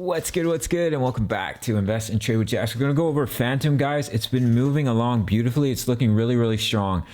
What's good, and welcome back to Invest and Trade with Jax. We're going to go over Phantom, guys. It's been moving along beautifully. It's looking really strong.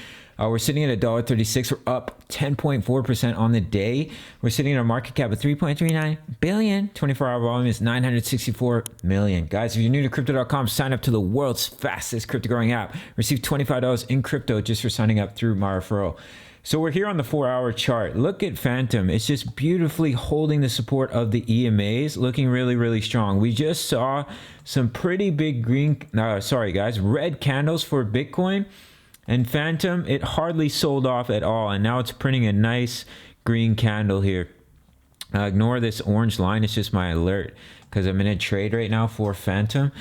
We're sitting at $1.36. We're up 10.4% on the day. We're sitting at a market cap of $3.39 billion. 24-hour volume is 964 million. Guys, if you're new to crypto.com, sign up to the world's fastest crypto growing app. Receive $25 in crypto just for signing up through my referral. So we're here on the 4-hour chart. Look at Phantom. It's just beautifully holding the support of the EMAs, looking really strong. We just saw some pretty big red candles for Bitcoin, and Phantom, it hardly sold off at all, and now it's printing a nice green candle here. Ignore this orange line. It's just my alert because I'm in a trade right now for Phantom.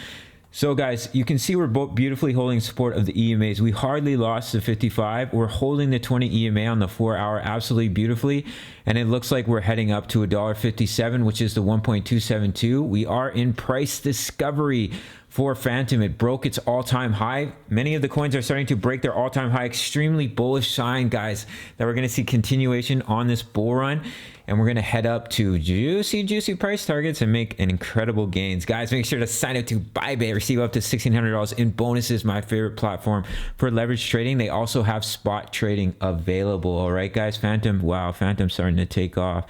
So guys, you can see we're both beautifully holding support of the EMAs. We hardly lost the 55. We're holding the 20 EMA on the 4-hour absolutely beautifully. And it looks like we're heading up to $1.57, which is the 1.272. We are in price discovery for Phantom. It broke its all-time high. Many of the coins are starting to break their all-time high. Extremely bullish sign, guys, that we're going to see continuation on this bull run. And we're going to head up to juicy price targets and make an incredible gains. Guys, make sure to sign up to Bybit. Receive up to $1,600 in bonuses. My favorite platform for leverage trading. They also have spot trading available. All right, guys. Phantom, wow, Phantom's starting to take off.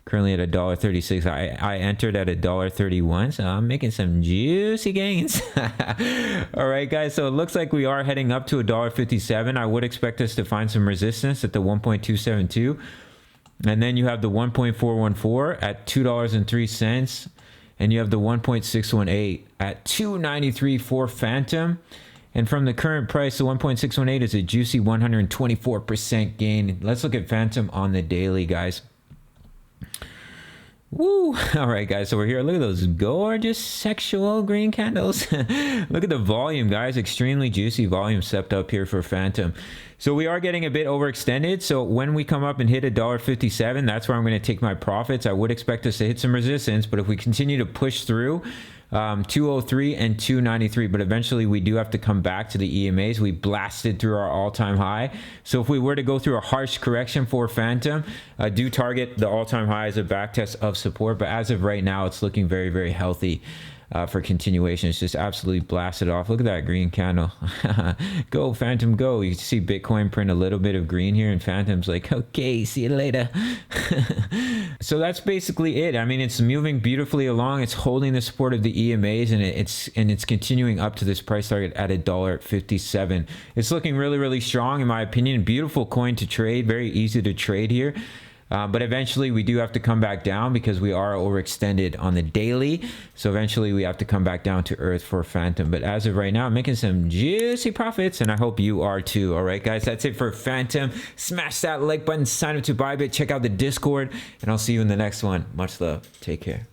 Currently at $1.36. I entered at $1.31, so I'm making some juicy gains. All right, guys. So it looks like we are heading up to $1.57. I would expect us to find some resistance at the 1.272. And then you have the 1.414 at $2.03, and you have the 1.618 at $2.93 for Phantom. And from the current price, the 1.618 is a juicy 124% gain. Let's look at Phantom on the daily, guys. Woo! All right, guys, so we're here. Look at those gorgeous sexual green candles. Look at the volume, guys. Extremely juicy volume stepped up here for Phantom. So we are getting a bit overextended. So when we come up and hit $1.57, that's where I'm going to take my profits. I would expect us to hit some resistance, but if we continue to push through 203 and 293, but eventually we do have to come back to the EMAs. We blasted through our all-time high. So if we were to go through a harsh correction for Phantom, do target the all-time high as a backtest of support. But as of right now, it's looking very healthy for continuation. It's just absolutely blasted off. Look at that green candle. Go Phantom, go. You see Bitcoin print a little bit of green here, and Phantom's like, okay, see you later. So that's basically it. I mean, it's moving beautifully along. It's holding the support of the EMAs, and it's continuing up to this price target at $1.57. It's looking really strong in my opinion. Beautiful coin to trade, very easy to trade here. But eventually we do have to come back down because we are overextended on the daily. So eventually we have to come back down to earth for Phantom. But as of right now, I'm making some juicy profits, and I hope you are too. All right, guys, that's it for Phantom. Smash that like button, sign up to Bybit, check out the Discord, and I'll see you in the next one. Much love. Take care.